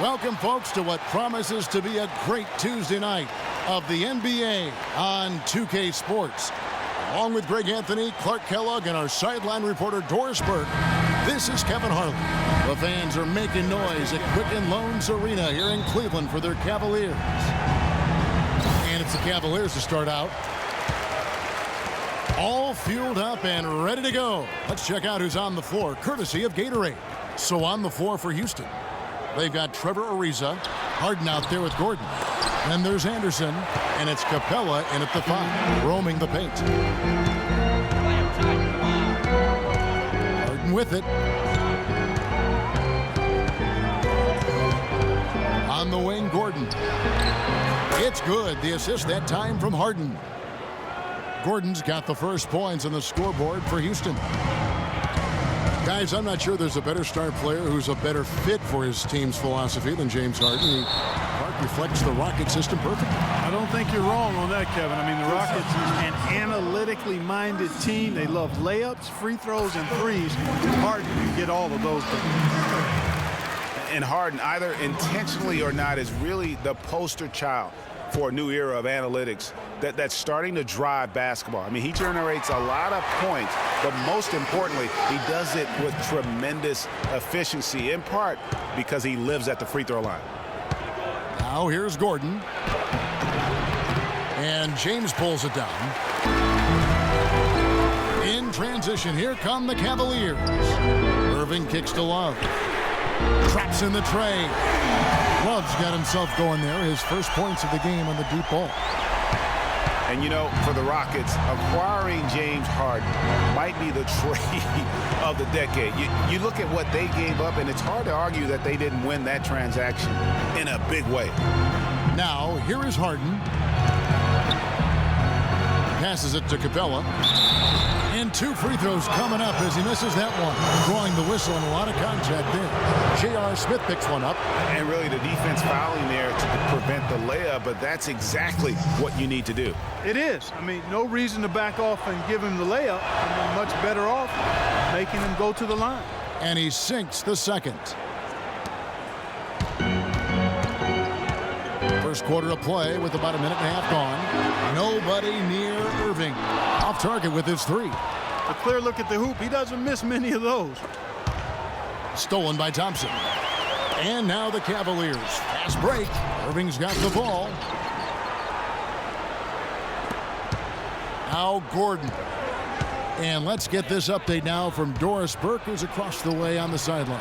Welcome, folks, to what promises to be a great Tuesday night of the NBA on 2K Sports. Along with Greg Anthony, Clark Kellogg, and our sideline reporter Doris Burke, this is Kevin Harlan. The fans are making noise at Quicken Loans Arena here in Cleveland for their Cavaliers. And it's the Cavaliers to start out. All fueled up and ready to go. Let's check out who's on the floor, courtesy of Gatorade. So on the floor for Houston, they've got Trevor Ariza, Harden out there with Gordon. Then there's Anderson, and it's Capella in at the 5, roaming the paint. Harden with it. On the wing, Gordon. It's good. The assist that time from Harden. Gordon's got the first points on the scoreboard for Houston. Guys, I'm not sure there's a better star player who's a better fit for his team's philosophy than James Harden. Clark reflects the Rocket system perfectly. I don't think you're wrong on that, Kevin. I mean, the Rockets is an analytically minded team. They love layups, free throws, and threes. Harden can get all of those things. And Harden, either intentionally or not, is really the poster child for a new era of analytics that's starting to drive basketball. I mean, he generates a lot of points, but most importantly, he does it with tremendous efficiency, in part because he lives at the free throw line. Now here's Gordon. And James pulls it down. In transition, here come the Cavaliers. Irving kicks to Love. Traps in the tray. Love's got himself going there. His first points of the game on the deep ball. And, you know, for the Rockets, acquiring James Harden might be the trade of the decade. You look at what they gave up, and it's hard to argue that they didn't win that transaction in a big way. Now, here is Harden. Passes it to Capella. And 2 free throws coming up as he misses that one. Drawing the whistle and a lot of contact there. J.R. Smith picks one up. And really the defense fouling there to prevent the layup, but that's exactly what you need to do. It is. I mean, no reason to back off and give him the layup. I mean, much better off making him go to the line. And he sinks the second. First quarter of play with about a minute and a half gone. Nobody near Irving. Off target with his 3. A clear look at the hoop. He doesn't miss many of those. Stolen by Thompson. And now the Cavaliers. Fast break. Irving's got the ball. Now Gordon. And let's get this update now from Doris Burke, who's across the way on the sideline.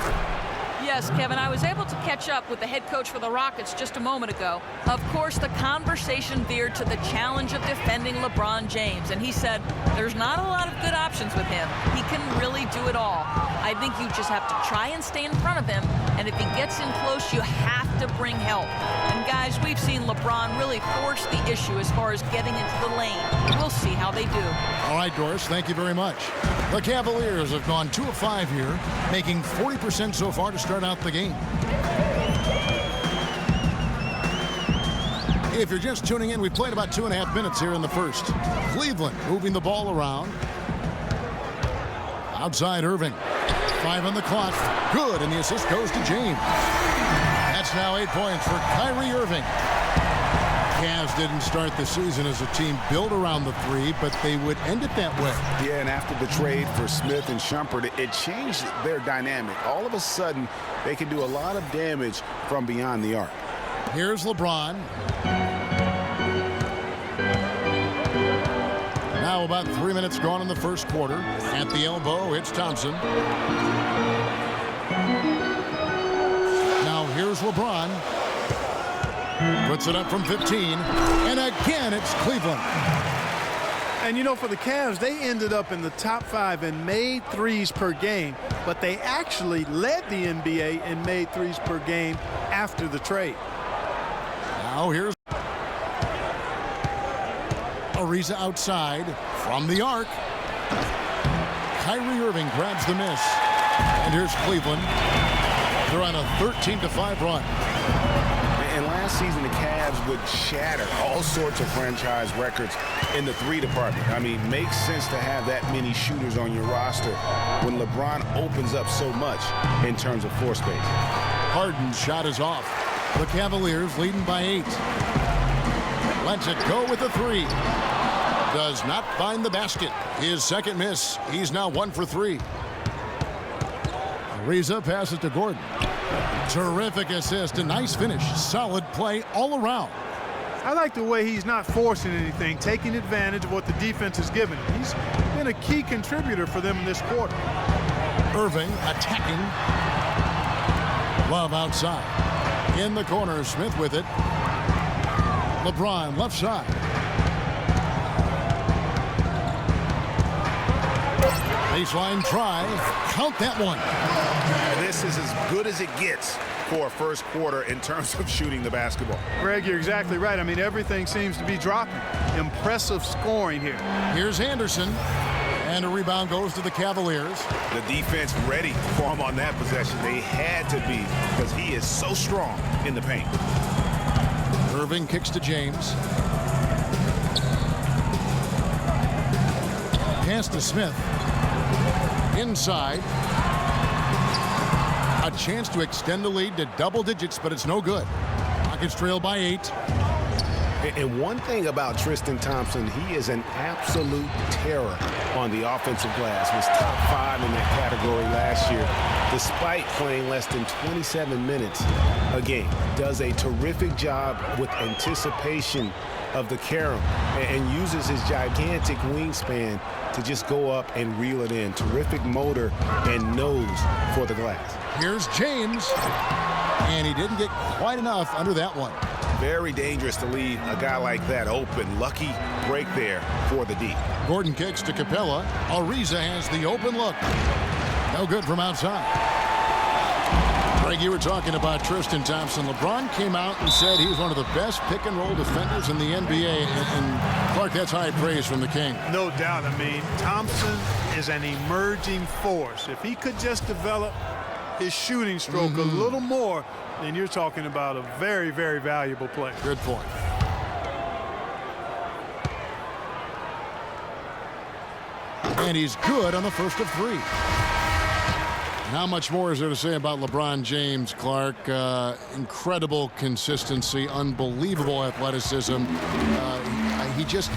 Yes, Kevin, I was able to catch up with the head coach for the Rockets just a moment ago. Of course, the conversation veered to the challenge of defending LeBron James, and he said there's not a lot of good options with him. He can really do it all. I think you just have to try and stay in front of him, and if he gets in close, you have to bring help. And guys, we've seen LeBron really force the issue as far as getting into the lane. We'll see how they do. All right, Doris, thank you very much. The Cavaliers have gone 2 of 5 here, making 40% so far to start out the game. If you're just tuning in, we played about 2.5 minutes here in the first. Cleveland moving the ball around. Outside Irving. 5 on the clock. Good, and the assist goes to James. That's now 8 points for Kyrie Irving. Cavs didn't start the season as a team built around the 3, but they would end it that way. Yeah, and after the trade for Smith and Shumpert, it changed their dynamic. All of a sudden, they can do a lot of damage from beyond the arc. Here's LeBron. Now about 3 minutes gone in the first quarter. At the elbow, it's Thompson. Now here's LeBron. Puts it up from 15. And again, it's Cleveland. And, you know, for the Cavs, they ended up in the top 5 and made threes per game. But they actually led the NBA and made threes per game after the trade. Now here's Ariza outside from the arc. Kyrie Irving grabs the miss. And here's Cleveland. They're on a 13-5 run. And last season, the Cavs would shatter all sorts of franchise records in the 3 department. I mean, makes sense to have that many shooters on your roster when LeBron opens up so much in terms of floor space. Harden's shot is off. The Cavaliers leading by 8. Lets it go with a 3. Does not find the basket. His second miss. He's now 1 for 3. Ariza passes to Gordon. Terrific assist. A nice finish. Solid play all around. I like the way he's not forcing anything, taking advantage of what the defense is giving him. He's been a key contributor for them in this quarter. Irving attacking. Love outside. In the corner, Smith with it. LeBron left side. Baseline drive. Count that one. This is as good as it gets for a first quarter in terms of shooting the basketball. Greg, you're exactly right. I mean, everything seems to be dropping. Impressive scoring here. Here's Anderson. And a rebound goes to the Cavaliers. The defense ready for him on that possession. They had to be, because he is so strong in the paint. Irving kicks to James. Pass to Smith. Inside. A chance to extend the lead to double digits, but it's no good. Rockets trail by 8. And one thing about Tristan Thompson, he is an absolute terror on the offensive glass. Was top 5 in that category last year, despite playing less than 27 minutes a game. Does a terrific job with anticipation of the carom and uses his gigantic wingspan to just go up and reel it in. Terrific motor and nose for the glass. Here's James. And he didn't get quite enough under that one. Very dangerous to leave a guy like that open. Lucky break there for the D. Gordon kicks to Capella. Ariza has the open look. No good from outside. Greg, you were talking about Tristan Thompson. LeBron came out and said he's one of the best pick-and-roll defenders in the NBA. And Clark, that's high praise from the King. No doubt. I mean, Thompson is an emerging force. If he could just develop his shooting stroke a little more, then you're talking about a very, very valuable player. Good point. And he's good on the first of 3. How much more is there to say about LeBron James, Clark? Incredible consistency, unbelievable athleticism. He just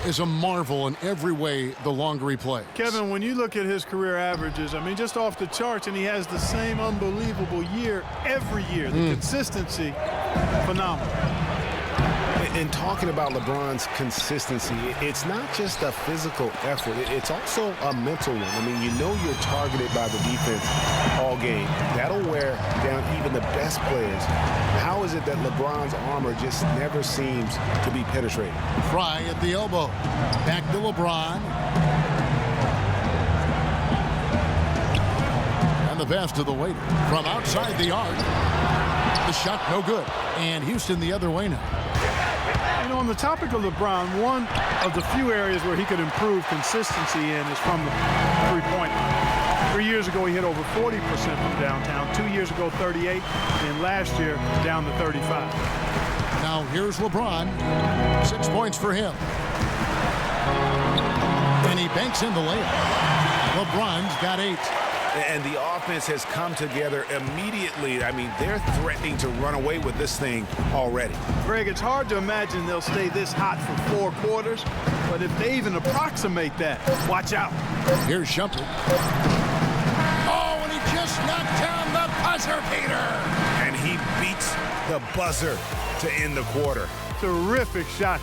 is a marvel in every way the longer he plays. Kevin, when you look at his career averages, I mean, just off the charts, and he has the same unbelievable year every year. The consistency, phenomenal. And talking about LeBron's consistency, it's not just a physical effort. It's also a mental one. I mean, you know you're targeted by the defense all game. That'll wear down even the best players. How is it that LeBron's armor just never seems to be penetrated? Fry at the elbow. Back to LeBron. And the pass to the waiter. From outside the arc. The shot no good. And Houston the other way now. You know, on the topic of LeBron, one of the few areas where he could improve consistency in is from the three-point line. 3 years ago, he hit over 40% from downtown. 2 years ago, 38. And last year, down to 35. Now, here's LeBron. 6 points for him. And he banks in the layup. LeBron's got 8. And the offense has come together immediately. I mean, they're threatening to run away with this thing already. Greg, it's hard to imagine they'll stay this hot for 4 quarters, but if they even approximate that, watch out. Here's Shumpert. Oh, and he just knocked down the buzzer beater. And he beats the buzzer to end the quarter. Terrific shot.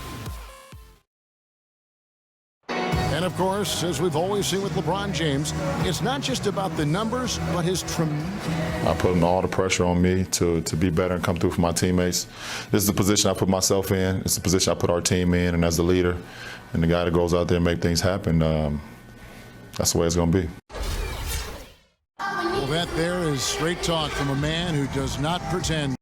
And, of course, as we've always seen with LeBron James, it's not just about the numbers, but his tremendous. I put all the pressure on me to be better and come through for my teammates. This is the position I put myself in. It's the position I put our team in. And as the leader and the guy that goes out there and make things happen, that's the way it's going to be. Well, that there is straight talk from a man who does not pretend.